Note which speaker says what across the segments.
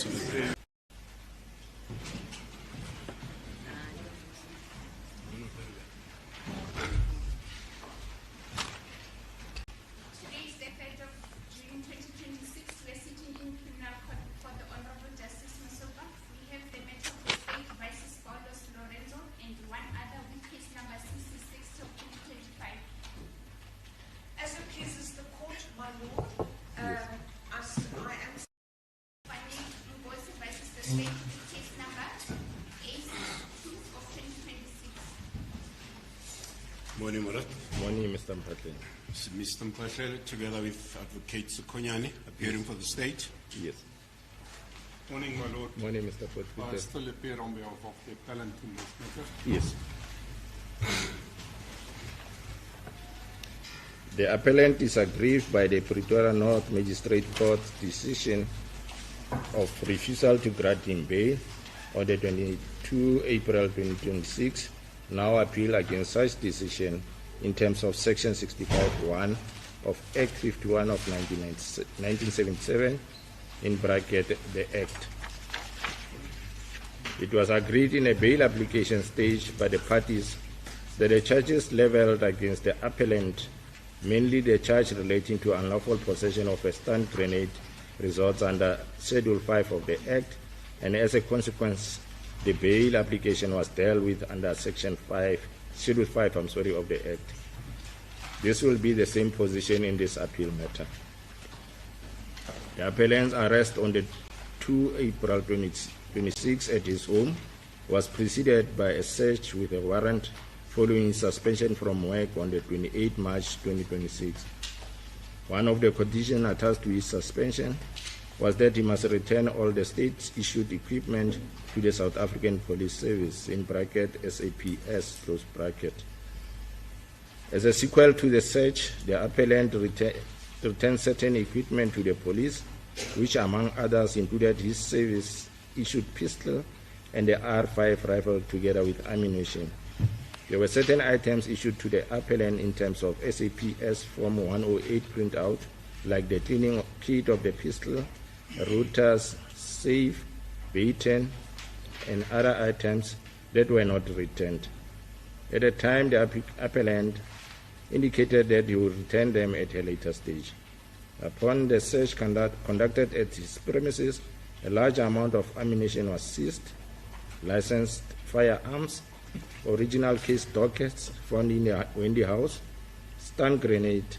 Speaker 1: Absolutely.
Speaker 2: Today's the 3rd of June 2026. We're sitting in criminal court for the Honorable Justice Masopa. We have the matter of the state versus Carlos Lorenzo and one other with case number 66 of 2025.
Speaker 3: As it pleases the court, my lord, I am
Speaker 2: Fannie Nkosi versus the state with case number 82 of 2026.
Speaker 1: Morning, Murat.
Speaker 4: Morning, Mr. Mpatleni.
Speaker 1: Mr. Mpatleni, together with Advocate 𝐿𝐮𝐞𝐭, appearing for the state.
Speaker 4: Yes.
Speaker 1: Morning, my lord.
Speaker 4: Morning, Mr. Potgieter.
Speaker 1: Still appear on behalf of the appellant in this matter.
Speaker 4: Yes. The appellant is aggrieved by the Pretoria North Magistrate Court's decision of refusal to grant him bail on the 22 April 2026, now appeal against such decision in terms of Section 65(1) of Act 51 of 1977, in bracket the Act. It was agreed in a bail application stage by the parties that the charges leveled against the appellant, mainly the charge relating to unlawful possession of a stun grenade, results under Schedule 5 of the Act, and as a consequence, the bail application was dealt with under Schedule 5 of the Act. This will be the same position in this appeal matter. The appellant's arrest on the 2 April 2026 at his home was preceded by a search with a warrant following his suspension from work on the 28 March 2026. One of the conditions attached to his suspension was that he must return all the state-issued equipment to the South African Police Service, in bracket SAPS, close bracket. As a sequel to the search, the appellant returned certain equipment to the police, which among others included his service-issued pistol and the R5 rifle together with ammunition. There were certain items issued to the appellant in terms of SAPS Form 108 printout, like the cleaning kit of the pistol, routers, safe, baton, and other items that were not returned. At the time, the appellant indicated that he would return them at a later stage. Upon the search conducted at his premises, a large amount of ammunition was seized, licensed firearms, original case dockets found in the Wendy house, stun grenade,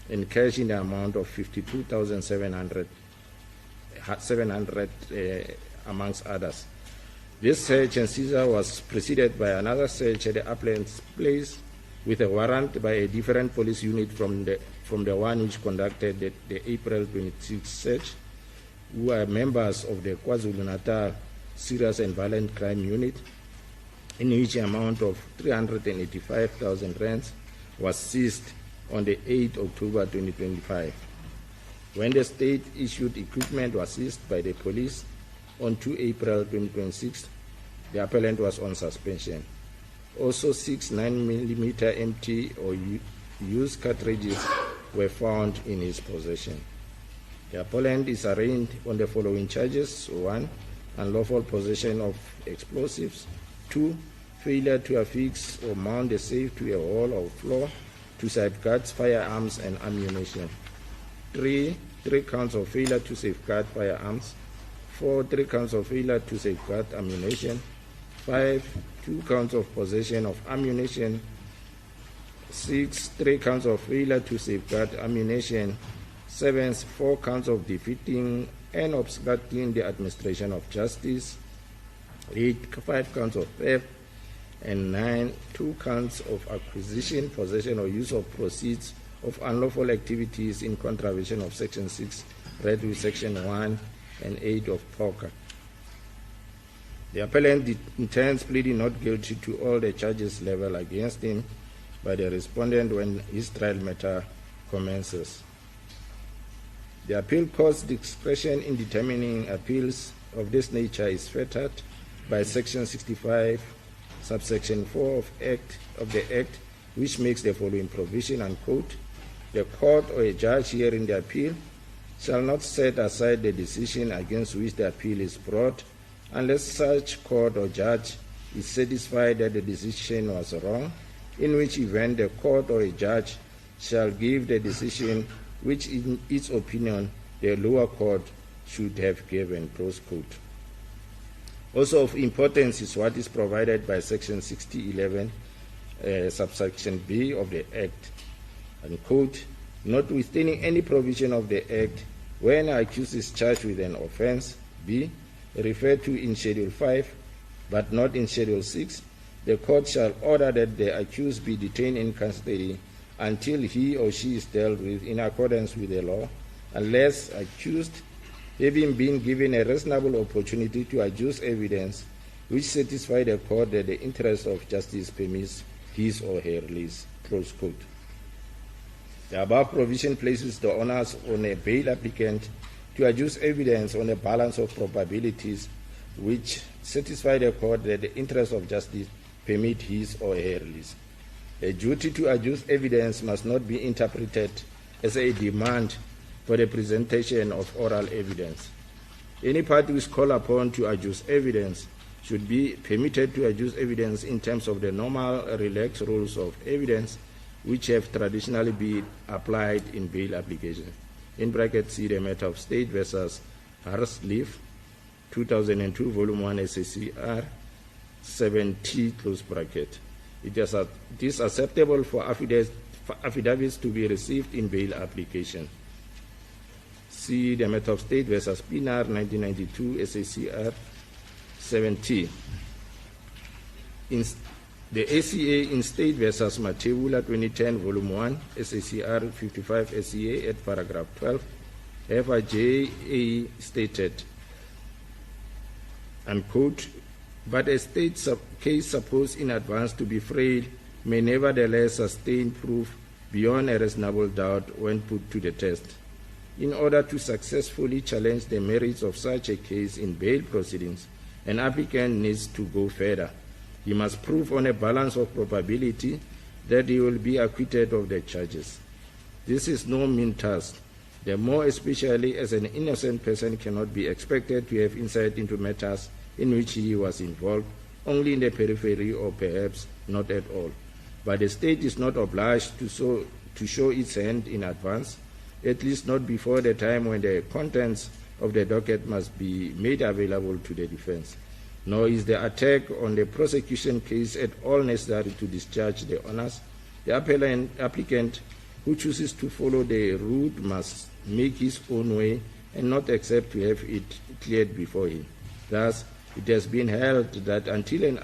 Speaker 4: and cash in the amount of 52,700 amongst others. This search and seizure was preceded by another search at the appellant's place with a warrant by a different police unit from the one which conducted the April 26 search, who are members of the KwaZulu-Natal Serious and Violent Crime Unit, in which amount of 385,000 rands was seized on the 8th October 2025. When the state-issued equipment was seized by the police on 2 April 2026, the appellant was on suspension. Also, 6 9mm empty or used cartridges were found in his possession. The appellant is arraigned on the following charges: 1, unlawful possession of explosives; 2, failure to affix or mount a safe to a wall or floor to safeguard firearms and ammunition; 3 counts of failure to safeguard firearms; 4, 3 counts of failure to safeguard ammunition; 5, 2 counts of possession of ammunition; 6, 3 counts of failure to safeguard ammunition; 7, 4 counts of defeating and obstructing the administration of justice; 8, 5 counts of theft; and 9, 2 counts of acquisition, possession, or use of proceeds of unlawful activities in contravention of Section 6, read with Section 1 and 8 of POCA. The appellant intends pleading not guilty to all the charges leveled against him by the respondent when his trial matter commences. The appeal court's discretion in determining appeals of this nature is fettered by Section 65, subsection 4 of the Act, which makes the following provision, and quote, "The court or a judge hearing the appeal shall not set aside the decision against which the appeal is brought unless such court or judge is satisfied that the decision was wrong, in which event the court or a judge shall give the decision which in its opinion the lower court should have given, close quote. Also of importance is what is provided by Section 6011, subsection B of the Act, and quote, notwithstanding any provision of the Act, when an accused is charged with an offense, B, referred to in Schedule 5, but not in Schedule 6, the court shall order that the accused be detained in custody until he or she is dealt with in accordance with the law, unless accused, having been given a reasonable opportunity to adduce evidence which satisfy the court that the interest of justice permits his or her release, close quote. The above provision places the onus on a bail applicant to adduce evidence on a balance of probabilities which satisfy the court that the interest of justice permit his or her release. A duty to adduce evidence must not be interpreted as a demand for the presentation of oral evidence. Any party who is called upon to adduce evidence should be permitted to adduce evidence in terms of the normal relaxed rules of evidence which have traditionally been applied in bail applications. In brackets, see the matter of State versus 𝐼𝐻, 2002, Volume 1, SACR 7T, close bracket. It is acceptable for affidavits to be received in bail application. See the matter of State versus PNR, 1992, SACR 7T. In the ACA in State versus Matebula, 2010, Volume 1, SACR 55 SCA at paragraph 12, FIJA stated, unquote, but a state case supposed in advance to be frail may nevertheless sustain proof beyond a reasonable doubt when put to the test. In order to successfully challenge the merits of such a case in bail proceedings, an applicant needs to go further. He must prove on a balance of probability that he will be acquitted of the charges. This is no mean task, the more especially as an innocent person cannot be expected to have insight into matters in which he was involved only in the periphery or perhaps not at all. But the state is not obliged to show its hand in advance, at least not before the time when the contents of the docket must be made available to the defense. Nor is the attack on the prosecution case at all necessary to discharge the honors. The applicant who chooses to follow the route must make his own way and not accept to have it cleared before him. Thus, it has been held that until an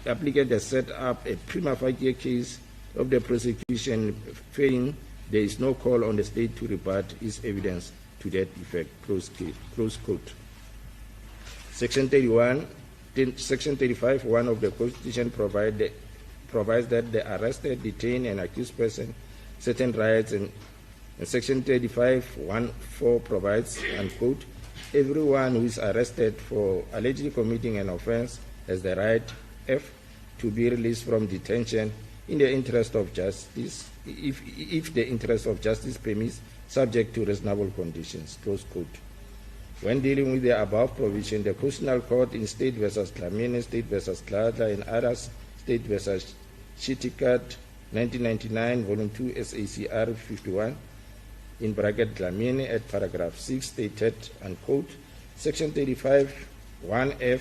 Speaker 4: applicant has set up a prima facie case of the prosecution failing, there is no call on the state to rebut its evidence to that effect, close quote. Section 35(1) of the Constitution provides that the arrested, detained, and accused person certain rights, and Section 35(1)(4) provides, unquote, everyone who is arrested for allegedly committing an offense has the right, F, to be released from detention in the interest of justice, if the interest of justice permits, subject to reasonable conditions, close quote. When dealing with the above provision, the Constitutional Court in State versus Dlamini, State versus 𝐼𝐻𝐾, and others, State versus 𝐶𝐻𝐾, 1999, Volume 2, SACR 51, in bracket Dlamini, at paragraph 6, stated, unquote, Section 35(1)(f)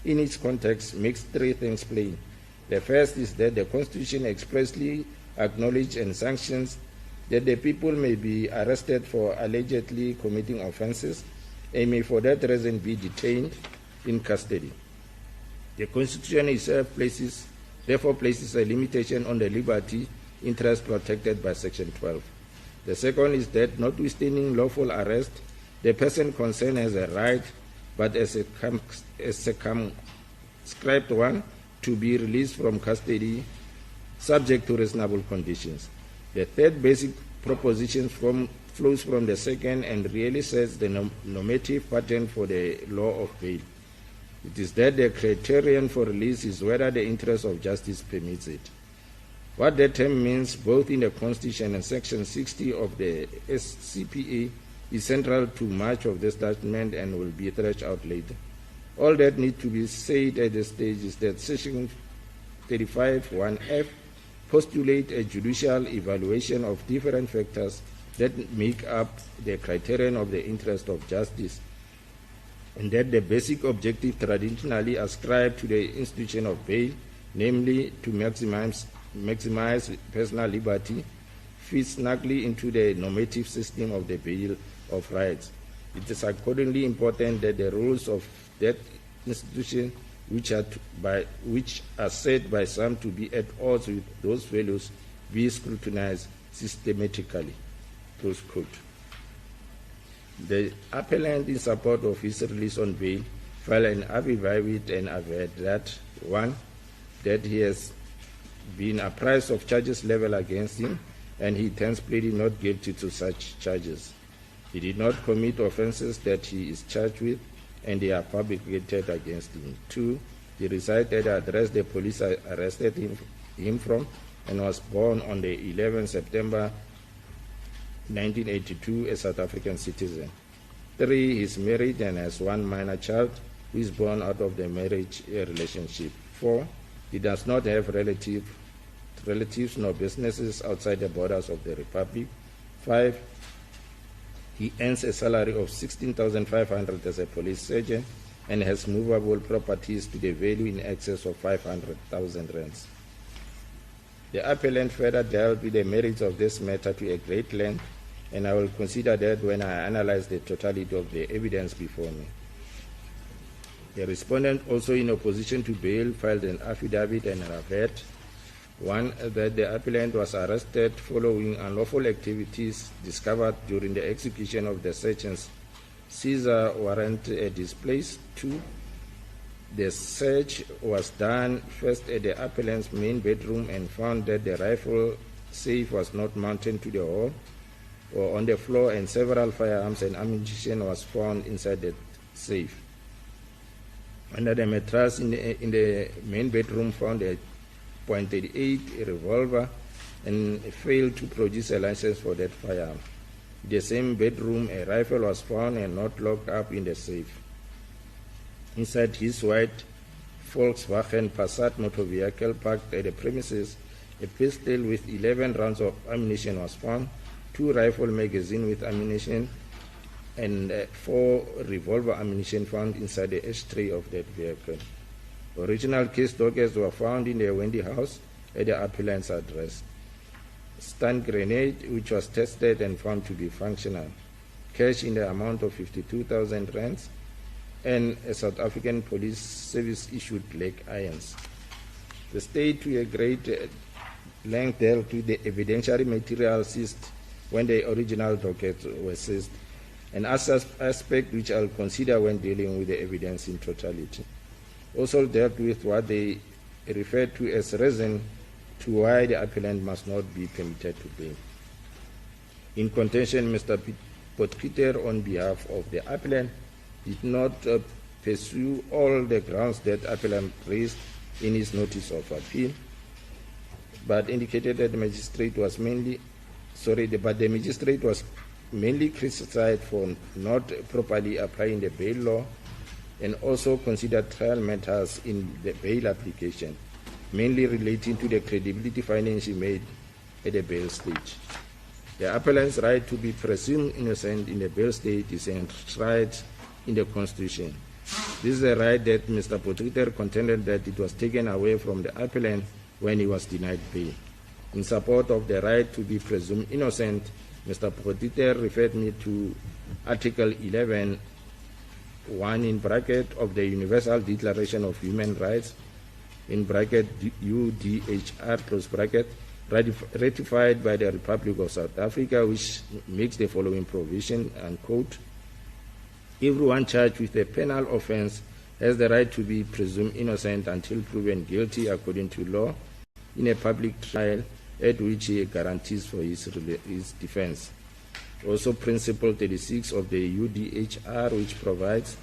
Speaker 4: in its context makes three things plain. The first is that the Constitution expressly acknowledges and sanctions that the people may be arrested for allegedly committing offenses and may for that reason be detained in custody. The Constitution itself therefore places a limitation on the liberty interest protected by Section 12. The second is that notwithstanding lawful arrest, the person concerned has a right, but a circumscribed one, to be released from custody subject to reasonable conditions. The third basic proposition flows from the second and really sets the normative pattern for the law of bail. It is that the criterion for release is whether the interest of justice permits it. What that term means, both in the Constitution and Section 60 of the SCPA, is central to much of the statement and will be thrashed out later. All that needs to be said at this stage is that Section 35(1)(f) postulates a judicial evaluation of different factors that make up the criterion of the interest of justice, and that the basic objective traditionally ascribed to the institution of bail, namely to maximize personal liberty, fits snugly into the normative system of the Bill of Rights. It is accordingly important that the rules of that institution, which are said by some to be at odds with those values, be scrutinized systematically." Close quote. The appellant, in support of his release on bail, filed an affidavit and averred that 1. That he has been apprised of charges leveled against him, and he intends pleading not guilty to such charges. He did not commit offenses that he is charged with, and they are fabricated against him. 2. He recited the address the police arrested him from and was born on the 11th September 1982, a South African citizen. 3. He is married and has one minor child who is born out of the marriage relationship. 4. He does not have relatives nor businesses outside the borders of the Republic. 5. He earns a salary of 16,500 as a police sergeant and has movable properties to the value in excess of 500,000 rands. The appellant further dealt with the merits of this matter to a great length, and I will consider that when I analyze the totality of the evidence before me. The respondent, also in opposition to bail, filed an affidavit and averred 1. That the appellant was arrested following unlawful activities discovered during the execution of the search and seizure warrant at his place. 2. The search was done first at the appellant's main bedroom and found that the rifle safe was not mounted to the wall or on the floor, and several firearms and ammunition was found inside the safe. Under the mattress in the main bedroom found a .38 revolver and failed to produce a license for that firearm. In the same bedroom, a rifle was found and not locked up in the safe. Inside his white Volkswagen Passat motor vehicle parked at the premises, a pistol with 11 rounds of ammunition was found, 2 rifle magazines with ammunition, and 4 revolver ammunition found inside the ashtray of that vehicle. Original case dockets were found in the Wendy house at the appellant's address. Stun grenade, which was tested and found to be functional. Cash in the amount of 52,000 rands, and a South African Police Service issued leg irons. The state, to a great length, dealt with the evidentiary material seized when the original dockets were seized, an aspect which I'll consider when dealing with the evidence in totality. Also dealt with what they referred to as reason to why the appellant must not be permitted to bail. In contention, Mr. Potgieter, on behalf of the appellant, did not pursue all the grounds that appellant raised in his notice of appeal, but indicated that the magistrate was mainly criticized for not properly applying the bail law, and also considered trial matters in the bail application, mainly relating to the credibility findings he made at the bail stage. The appellant's right to be presumed innocent in the bail stage is enshrined in the Constitution. This is a right that Mr. Potgieter contended that it was taken away from the appellant when he was denied bail. In support of the right to be presumed innocent, Mr. Potgieter referred me to Article 11, 1 in bracket of the Universal Declaration of Human Rights, in bracket UDHR, close bracket, ratified by the Republic of South Africa, which makes the following provision, unquote: everyone charged with a penal offense has the right to be presumed innocent until proven guilty according to law in a public trial at which he guarantees for his defense. Also, Principle 36 of the UDHR, which provides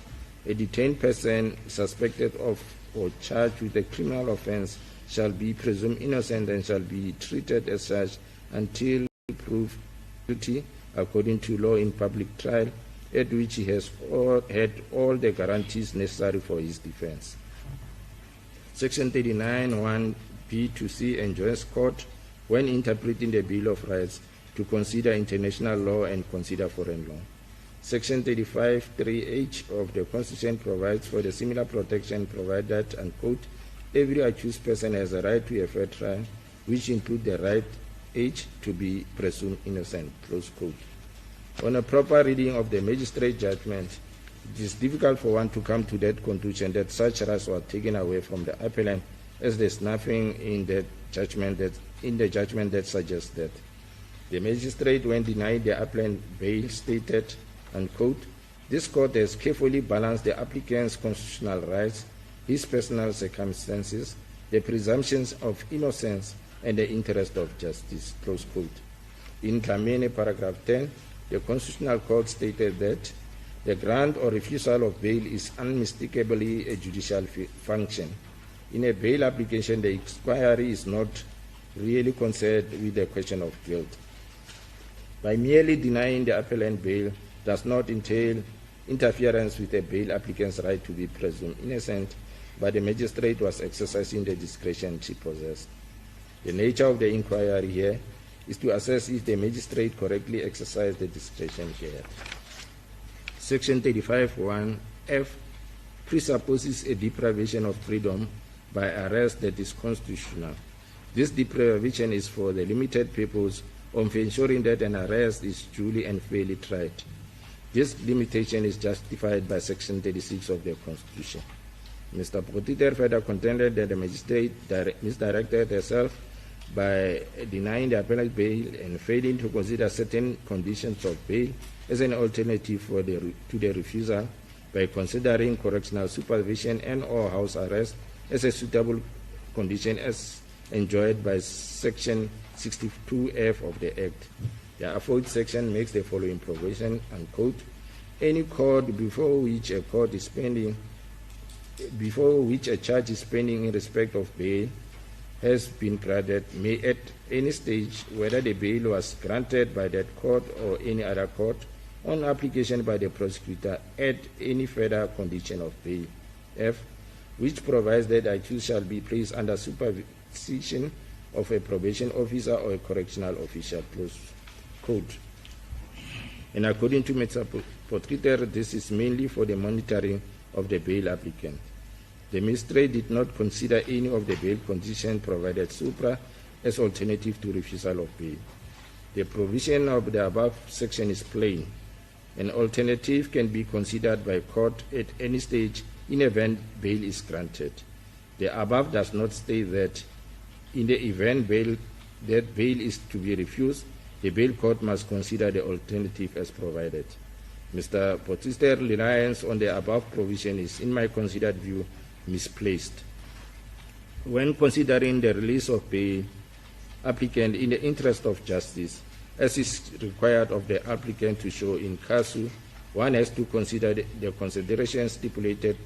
Speaker 4: a detained person suspected of or charged with a criminal offense shall be presumed innocent and shall be treated as such until proved guilty according to law in public trial, at which he has had all the guarantees necessary for his defense. Section 39(1)(b) to C enjoins court, when interpreting the Bill of Rights, to consider international law and consider foreign law. Section 35(3)(h) of the Constitution provides for the similar protection provided, and quote, every accused person has a right to a fair trial, which includes the right H to be presumed innocent, close quote. On a proper reading of the magistrate judgment, it is difficult for one to come to that conclusion that such rights were taken away from the appellant, as there's nothing in the judgment that suggests that. The magistrate, when denying the appellant bail, stated, unquote, this court has carefully balanced the applicant's constitutional rights, his personal circumstances, the presumptions of innocence, and the interest of justice, close quote. In 𝐬𝐮𝐬𝐜𝐫𝐢𝐻𝐿𝐵𝐻, the Constitutional Court stated that the grant or refusal of bail is unmistakably a judicial function. In a bail application, the inquiry is not really concerned with the question of guilt. By merely denying the appellant bail does not entail interference with a bail applicant's right to be presumed innocent, but the magistrate was exercising the discretion she possessed. The nature of the inquiry here is to assess if the magistrate correctly exercised the discretion here. Section 35(1)(f) presupposes a deprivation of freedom by arrest that is constitutional. This deprivation is for the limited purpose of ensuring that an arrest is duly and fairly tried. This limitation is justified by Section 36 of the Constitution. Mr. Potiter further contended that the magistrate misdirected herself by denying the appellant bail and failing to consider certain conditions of bail as an alternative to the refusal, by considering correctional supervision and or house arrest as a suitable condition as enjoyed by Section 62(f) of the Act. The aforementioned section makes the following provision, unquote, any court before which a charge is pending in respect of bail has been granted may at any stage, whether the bail was granted by that court or any other court, on application by the prosecutor, add any further condition of bail. F, which provides that the accused shall be placed under supervision of a probation officer or a correctional official, close quote. And according to Mr. Potiter, this is mainly for the monitoring of the bail applicant. The magistrate did not consider any of the bail conditions provided supra as alternative to refusal of bail. The provision of the above section is plain. An alternative can be considered by court at any stage in event bail is granted. The above does not state that in the event bail is to be refused, the bail court must consider the alternative as provided. Mr. Potiter's reliance on the above provision is, in my considered view, misplaced. When considering the release of bail applicant in the interest of justice, as is required of the applicant to show in casu, one has to consider the considerations stipulated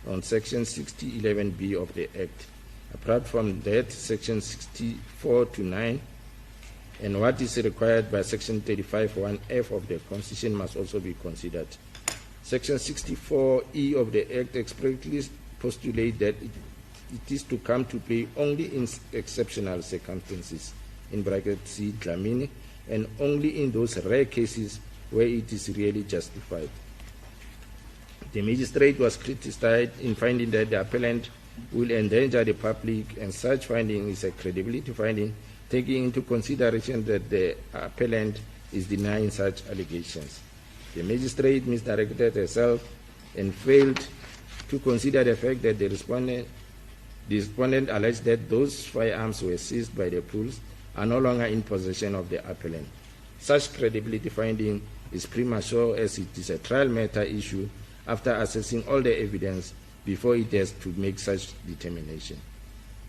Speaker 4: on Section 60(11)(b) of the Act. Apart from that, Section 64 to 9 and what is required by Section 35(1)(f) of the Constitution must also be considered. Section 64(e) of the Act expressly postulates that it is to come to play only in exceptional circumstances, in brackets C 𝐵𝐿𝐼𝐻, and only in those rare cases where it is really justified. The magistrate was criticized in finding that the appellant will endanger the public, and such finding is a credibility finding, taking into consideration that the appellant is denying such allegations. The magistrate misdirected herself and failed to consider the fact that the respondent alleged that those firearms were seized by the police are no longer in possession of the appellant. Such credibility finding is premature, as it is a trial matter issue after assessing all the evidence before it has to make such determination.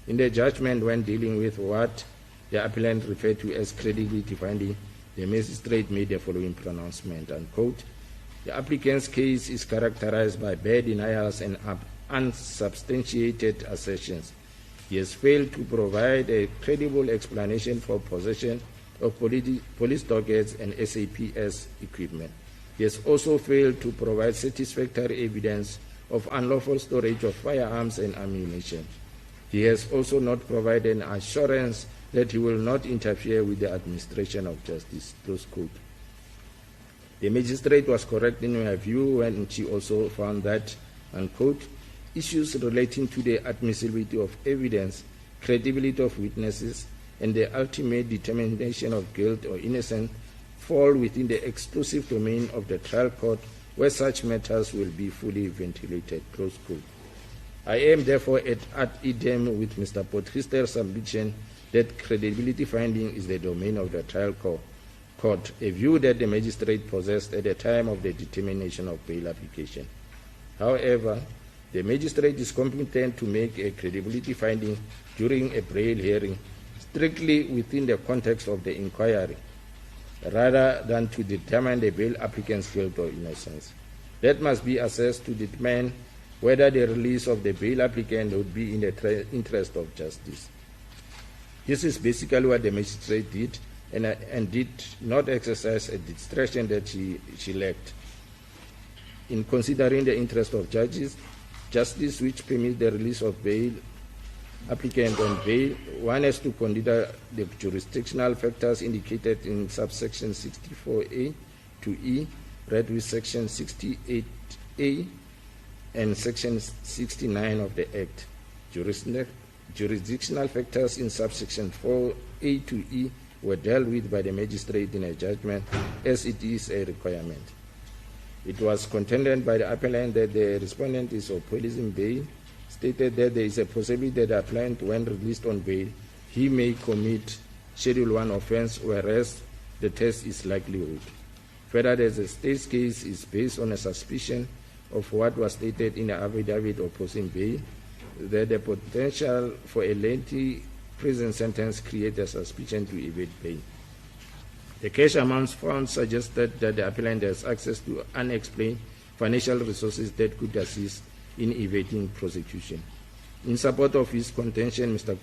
Speaker 4: In the judgment, when dealing with what the appellant referred to as credibility finding, the magistrate made the following pronouncement, unquote, the applicant's case is characterized by bare denials and unsubstantiated assertions. He has failed to provide a credible explanation for possession of police dockets and SAPS equipment. He has also failed to provide satisfactory evidence of unlawful storage of firearms and ammunition. He has also not provided an assurance that he will not interfere with the administration of justice. Close quote. The magistrate was correct in her view when she also found that, unquote, issues relating to the admissibility of evidence, credibility of witnesses, and the ultimate determination of guilt or innocence fall within the exclusive domain of the trial court, where such matters will be fully ventilated. Close quote. I am therefore at idem with Mr. Potgiester's submission that credibility finding is the domain of the trial court, a view that the magistrate possessed at the time of the determination of bail application. However, the magistrate is competent to make a credibility finding during a bail hearing strictly within the context of the inquiry, rather than to determine the bail applicant's guilt or innocence. That must be assessed to determine whether the release of the bail applicant would be in the interest of justice. This is basically what the magistrate did, and did not exercise a discretion that she lacked. In considering the interest of justice which permits the release of bail applicant on bail, one has to consider the jurisdictional factors indicated in subsection 64A to E, read with section 68A and section 69 of the Act. Jurisdictional factors in subsection 4A to E were dealt with by the magistrate in a judgment, as it is a requirement. It was contended by the appellant that the respondent is opposing bail, stated that there is a possibility that the appellant, when released on bail, he may commit Schedule 1 offense, whereas the test is likelihood. Further, the state's case is based on a suspicion of what was stated in the affidavit opposing bail, that the potential for a lengthy prison sentence creates a suspicion to evade bail. The cash amounts found suggested that the appellant has access to unexplained financial resources that could assist in evading prosecution. In support of his contention, Mr.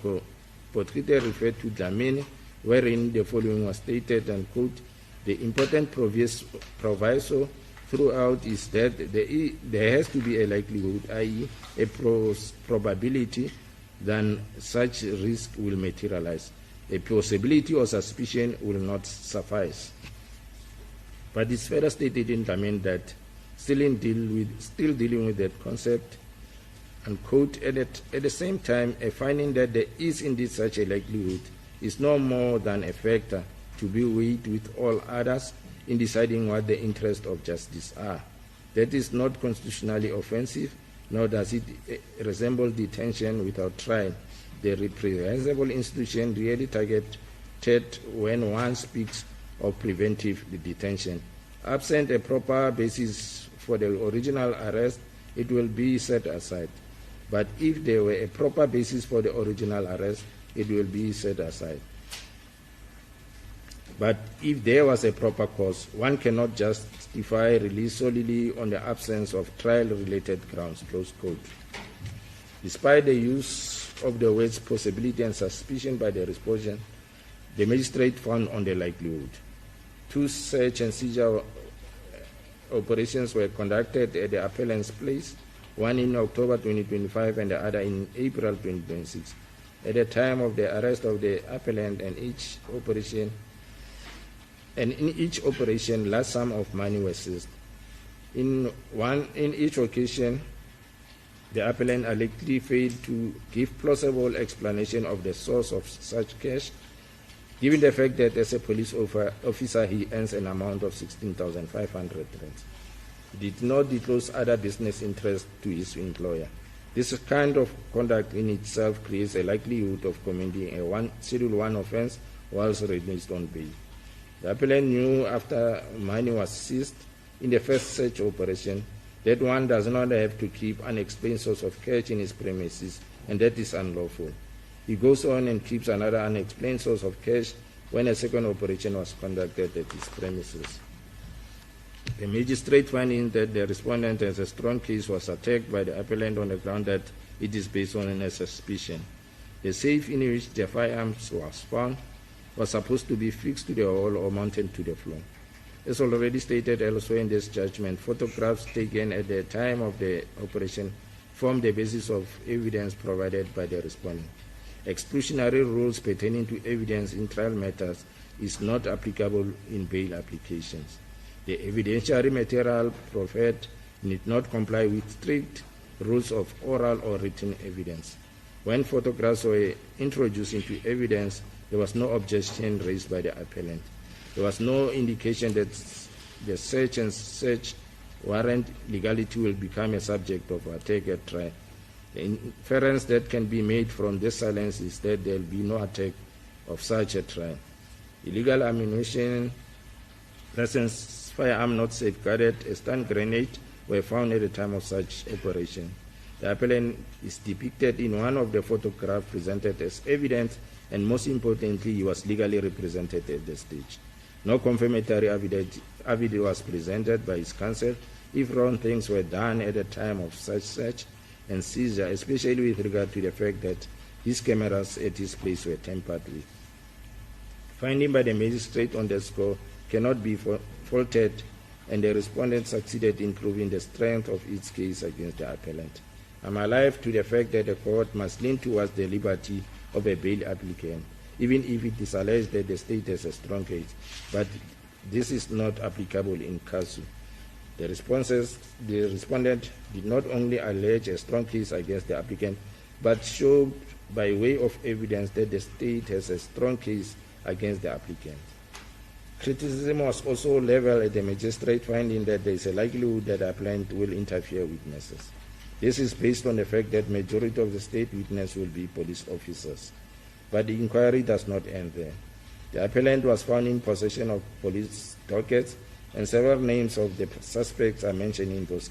Speaker 4: Potgieter referred to 𝐬𝐮𝐬𝐜𝐫𝐢𝐻, wherein the following was stated, and quote, the important proviso throughout is that there has to be a likelihood, i.e. a probability, then such risk will materialize. A possibility or suspicion will not suffice. But it's further stated in 𝐬𝐮𝐬𝐜𝐫𝐢𝐻 that still dealing with that concept, and quote, at the same time, a finding that there is indeed such a likelihood is no more than a factor to be weighed with all others in deciding what the interests of justice are. That is not constitutionally offensive, nor does it resemble detention without trial, the reprehensible institution really targeted when one speaks of preventive detention. Absent a proper basis for the original arrest, it will be set aside. But if there were a proper basis for the original arrest, it will be set aside. But if there was a proper cause, one cannot justify release solely on the absence of trial-related grounds, close quote. Despite the use of the words possibility and suspicion by the respondent, the magistrate found on the likelihood. 2 search and seizure operations were conducted at the appellant's place, one in October 2025 and the other in April 2026. At the time of the arrest of the appellant and in each operation, large sum of money was seized. In each occasion, the appellant allegedly failed to give plausible explanation of the source of such cash, given the fact that as a police officer he earns an amount of 16,500 rands. He did not disclose other business interests to his employer. This kind of conduct in itself creates a likelihood of committing a Schedule 1 offense whilst released on bail. The appellant knew after money was seized in the first search operation that one does not have to keep unexplained source of cash in his premises, and that is unlawful. He goes on and keeps another unexplained source of cash when a second operation was conducted at his premises. The magistrate finding that the respondent has a strong case was attacked by the appellant on the ground that it is based on a suspicion. The safe in which the firearms was found was supposed to be fixed to the wall or mounted to the floor. As already stated elsewhere in this judgment, photographs taken at the time of the operation form the basis of evidence provided by the respondent. Exclusionary rules pertaining to evidence in trial matters is not applicable in bail applications. The evidentiary material proffered need not comply with strict rules of oral or written evidence. When photographs were introduced into evidence, there was no objection raised by the appellant. There was no indication that the search and search warrant legality will become a subject of attack at trial. The inference that can be made from this silence is that there will be no attack of such a trial. Illegal ammunition, presence, firearm not safeguarded, a stun grenade were found at the time of such operation. The appellant is depicted in one of the photographs presented as evidence, and most importantly, he was legally represented at the stage. No confirmatory evidence was presented by his counsel if wrong things were done at the time of such search and seizure, especially with regard to the fact that his cameras at his place were tampered with. Finding by the magistrate on the score cannot be faulted, and the respondent succeeded in proving the strength of its case against the appellant. I'm alive to the fact that the court must lean towards the liberty of a bail applicant, even if it is alleged that the state has a strong case. But this is not applicable in 𝐃𝐨𝐧'𝐭. The respondent did not only allege a strong case against the applicant, but showed by way of evidence that the state has a strong case against the applicant. Criticism was also leveled at the magistrate, finding that there is a likelihood that the appellant will interfere with witnesses. This is based on the fact that majority of the state witnesses will be police officers. But the inquiry does not end there. The appellant was found in possession of police dockets, and several names of the suspects are mentioned in those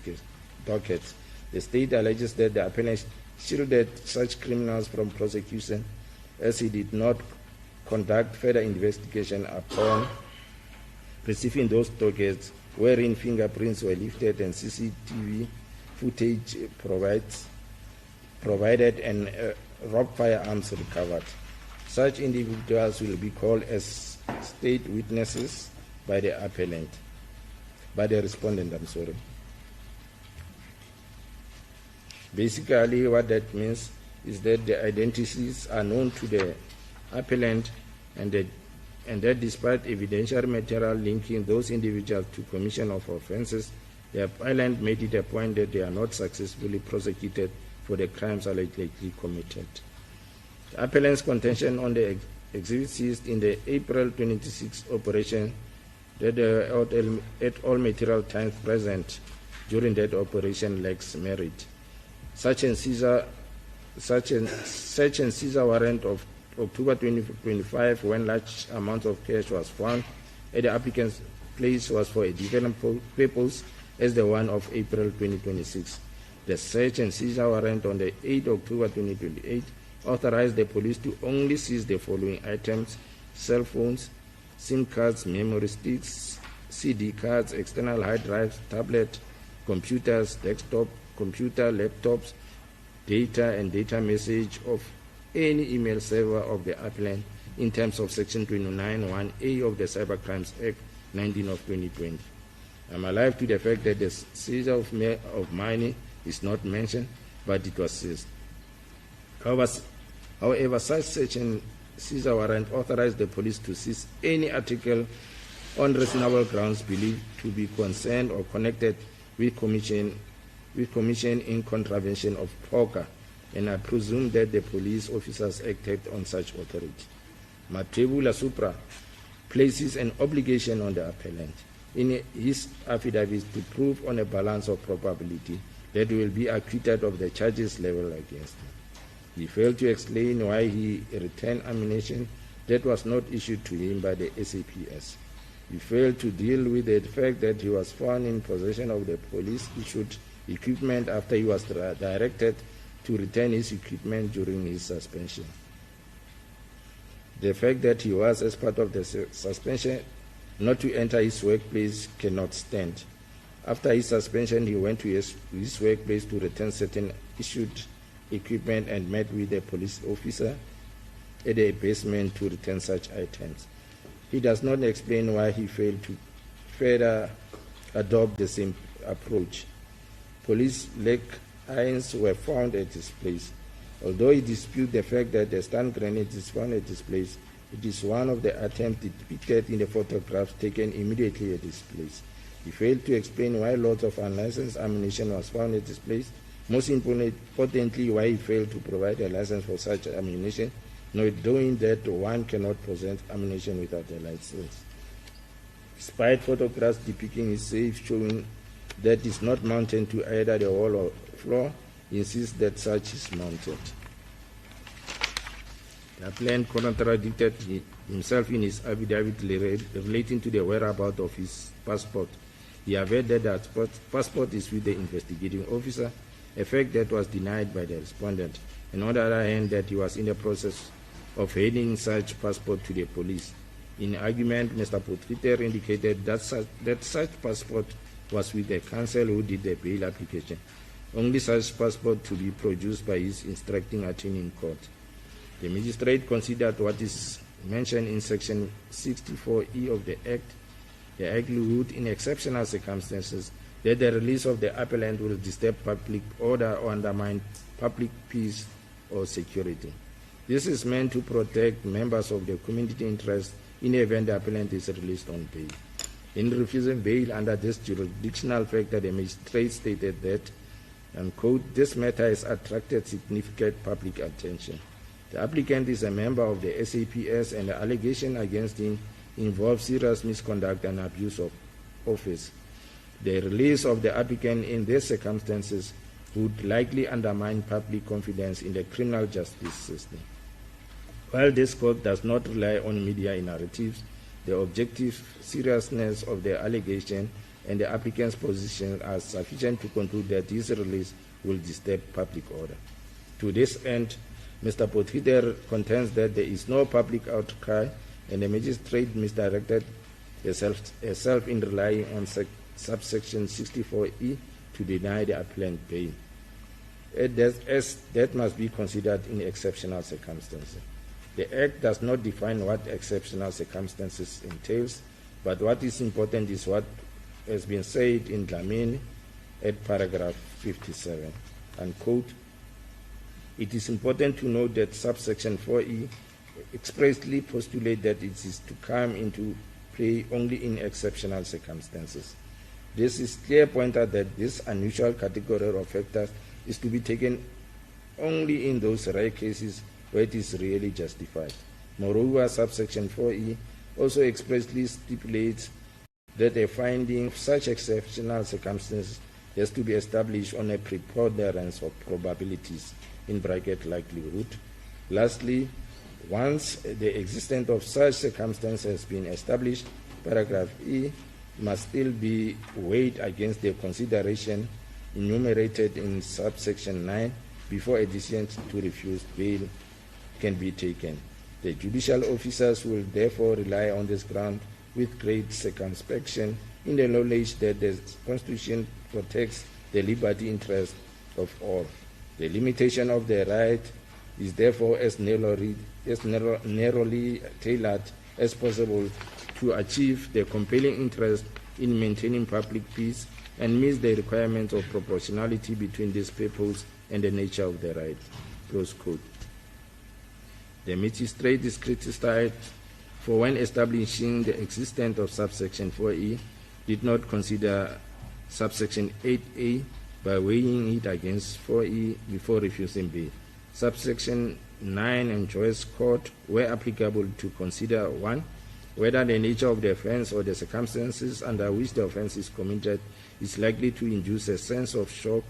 Speaker 4: dockets. The state alleges that the appellant shielded such criminals from prosecution, as he did not conduct further investigation upon receiving those dockets, wherein fingerprints were lifted and CCTV footage provided and robbed firearms recovered. Such individuals will be called as state witnesses by the appellant, by the respondent, Basically, what that means is that the identities are known to the appellant, and that despite evidentiary material linking those individuals to commission of offenses, the appellant made it a point that they are not successfully prosecuted for the crimes allegedly committed. The appellant's contention on the exhibit seized in the April 26 operation that at all material times present during that operation lacks merit. Such and seizure warrant of October 2025, when large amounts of cash was found at the applicant's place, was for a different purpose as the one of April 2026. The search and seizure warrant on the 8th October 2028 authorized the police to only seize the following items: cell phones, SIM cards, memory sticks, CD cards, external hard drives, tablet, computers, desktop computer, laptops, data and data message of any email server of the appellant in terms of Section 29(1)(a) of the Cybercrimes Act 19 of 2020. I'm alive to the fact that the seizure of money is not mentioned, but it was seized. However, such search and seizure warrant authorized the police to seize any article on reasonable grounds believed to be concerned or connected with commission in contravention of POCA, and I presume that the police officers acted on such authority. Matebula Supra places an obligation on the appellant in his affidavit to prove on a balance of probability that he will be acquitted of the charges leveled against him. He failed to explain why he returned ammunition that was not issued to him by the SAPS. He failed to deal with the fact that he was found in possession of the police-issued equipment after he was directed to return his equipment during his suspension. The fact that he was, as part of the suspension, not to enter his workplace cannot stand. After his suspension, he went to his workplace to return certain issued equipment and met with a police officer at the basement to return such items. He does not explain why he failed to further adopt the same approach. Police leg irons were found at his place. Although he disputes the fact that the stun grenade is found at his place, it is one of the attempts depicted in the photographs taken immediately at his place. He failed to explain why lots of unlicensed ammunition was found at his place. Most importantly, why he failed to provide a license for such ammunition, knowing that one cannot possess ammunition without a license. Despite photographs depicting his safe showing that is not mounted to either the wall or floor, he insists that such is mounted. The appellant contradicted himself in his affidavit relating to the whereabouts of his passport. He averred that the passport is with the investigating officer, a fact that was denied by the respondent, and on the other hand, that he was in the process of handing such passport to the police. In argument, Mr. Potgieter indicated that such passport was with the counsel who did the bail application. Only such passport to be produced by his instructing attorney in court. The magistrate considered what is mentioned in Section 64E of the Act. The Act would, in exceptional circumstances, that the release of the appellant will disturb public order or undermine public peace or security. This is meant to protect members of the community interest in the event the appellant is released on bail. In refusing bail under this jurisdictional factor, the magistrate stated that, and quote, "This matter has attracted significant public attention. The applicant is a member of the SAPS and the allegation against him involves serious misconduct and abuse of office. The release of the applicant in these circumstances would likely undermine public confidence in the criminal justice system." While this court does not rely on media narratives, the objective seriousness of the allegation and the applicant's position are sufficient to conclude that his release will disturb public order. To this end, Mr. Potgieter contends that there is no public outcry, and the magistrate misdirected herself in relying on subsection 64E to deny the appellant bail. As that must be considered in exceptional circumstances. The Act does not define what exceptional circumstances entails, but what is important is what has been said in Dlamini at paragraph 57, unquote. It is important to note that subsection 4E expressly postulates that it is to come into play only in exceptional circumstances. This is clear pointer that this unusual category of factors is to be taken only in those rare cases where it is really justified. Moreover, subsection 4E also expressly stipulates that a finding of such exceptional circumstances has to be established on a preponderance of probabilities, in bracket likelihood. Lastly, once the existence of such circumstance has been established, paragraph E must still be weighed against the consideration enumerated in subsection 9 before a decision to refuse bail can be taken. The judicial officers will therefore rely on this ground with great circumspection in the knowledge that the Constitution protects the liberty interest of all. The limitation of the right is therefore as narrowly tailored as possible to achieve the compelling interest in maintaining public peace and meets the requirements of proportionality between this purpose and the nature of the right. Close quote. The magistrate is criticized for, when establishing the existence of subsection 4E, did not consider subsection 8A by weighing it against 4E before refusing bail. Subsection 9 enjoins court, where applicable, to consider 1, whether the nature of the offense or the circumstances under which the offense is committed is likely to induce a sense of shock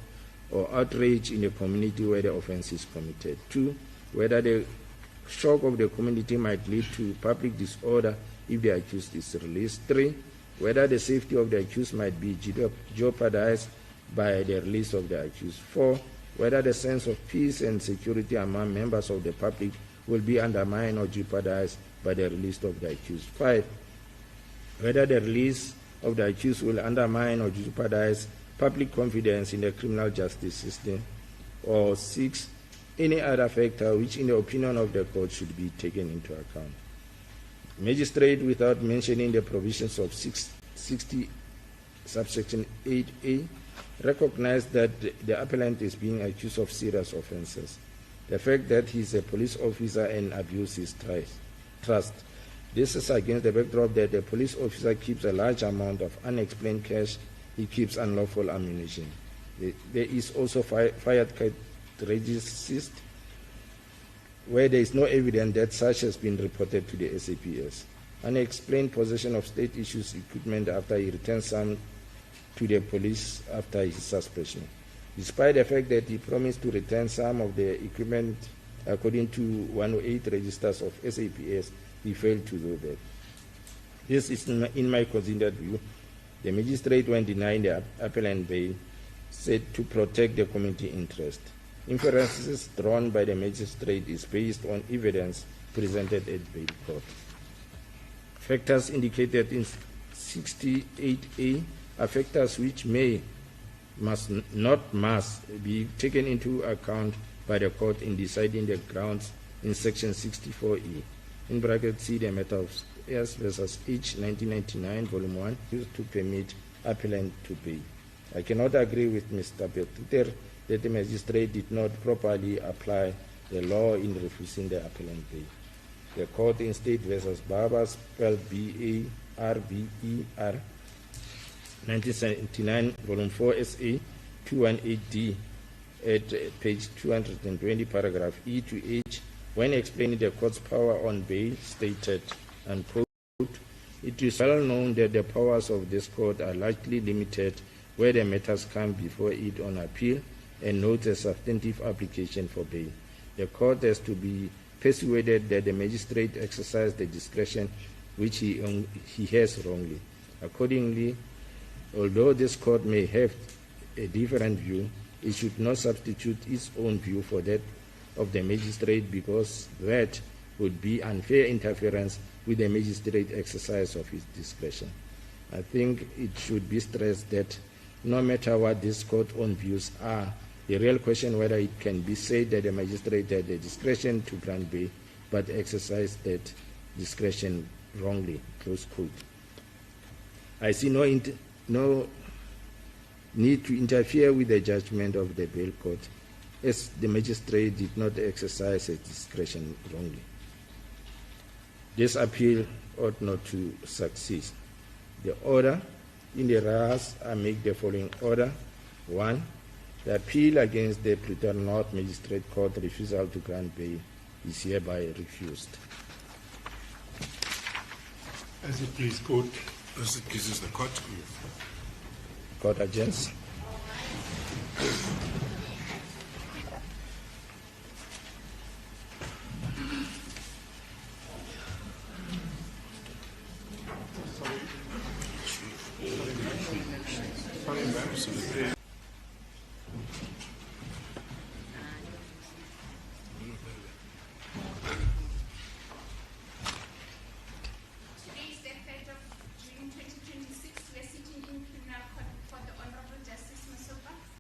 Speaker 4: or outrage in the community where the offense is committed. 2, whether the shock of the community might lead to public disorder if the accused is released. 3, whether the safety of the accused might be jeopardized by the release of the accused. 4, whether the sense of peace and security among members of the public will be undermined or jeopardized by the release of the accused. 5, whether the release of the accused will undermine or jeopardize public confidence in the criminal justice system. Or 6, any other factor which, in the opinion of the court, should be taken into account. Magistrate, without mentioning the provisions of 60 subsection 8A, recognized that the appellant is being accused of serious offences. The fact that he is a police officer and abuses trust. This is against the backdrop that the police officer keeps a large amount of unexplained cash, he keeps unlawful ammunition. There is also fired cartridges where there is no evidence that such has been reported to the SAPS. Unexplained possession of state issues equipment after he returns some to the police after his suspension. Despite the fact that he promised to return some of the equipment according to 108 registers of SAPS, he failed to do that. This is, in my considered view, the magistrate, when denying the appellant bail, said to protect the community interest. Inferences drawn by the magistrate is based on evidence presented at bail court. Factors indicated in 68A are factors which must be taken into account by the court in deciding the grounds in section 64E. In brackets, see the matter of S versus H 1999, volume 1, used to permit appellant to pay. I cannot agree with Mr. Peter that the magistrate did not properly apply the law in refusing the appellant pay. The court in State versus Barber, spelled B-A-R-B-E-R, 1979, volume 4, SA 218D, at page 220, paragraph E to H, when explaining the court's power on bail, stated, unquote, "It is well known that the powers of this court are largely limited where the matters come before it on appeal and notes a substantive application for bail. The court has to be persuaded that the magistrate exercised the discretion which he has wrongly. Accordingly, although this court may have a different view, it should not substitute its own view for that of the magistrate, because that would be unfair interference with the magistrate exercise of his discretion. I think it should be stressed that no matter what this court's own views are, the real question whether it can be said that the magistrate had the discretion to grant bail but exercised that discretion wrongly," close quote. I see no need to interfere with the judgment of the bail court, as the magistrate did not exercise his discretion wrongly. This appeal ought not to succeed. The order in the RAS, I make the following order. 1. The appeal against the Pretoria North Magistrate Court refusal to grant bail is hereby refused.
Speaker 1: As it please court, as it pleases the court.
Speaker 4: Court adjourns.
Speaker 1: Sorry, ma'am.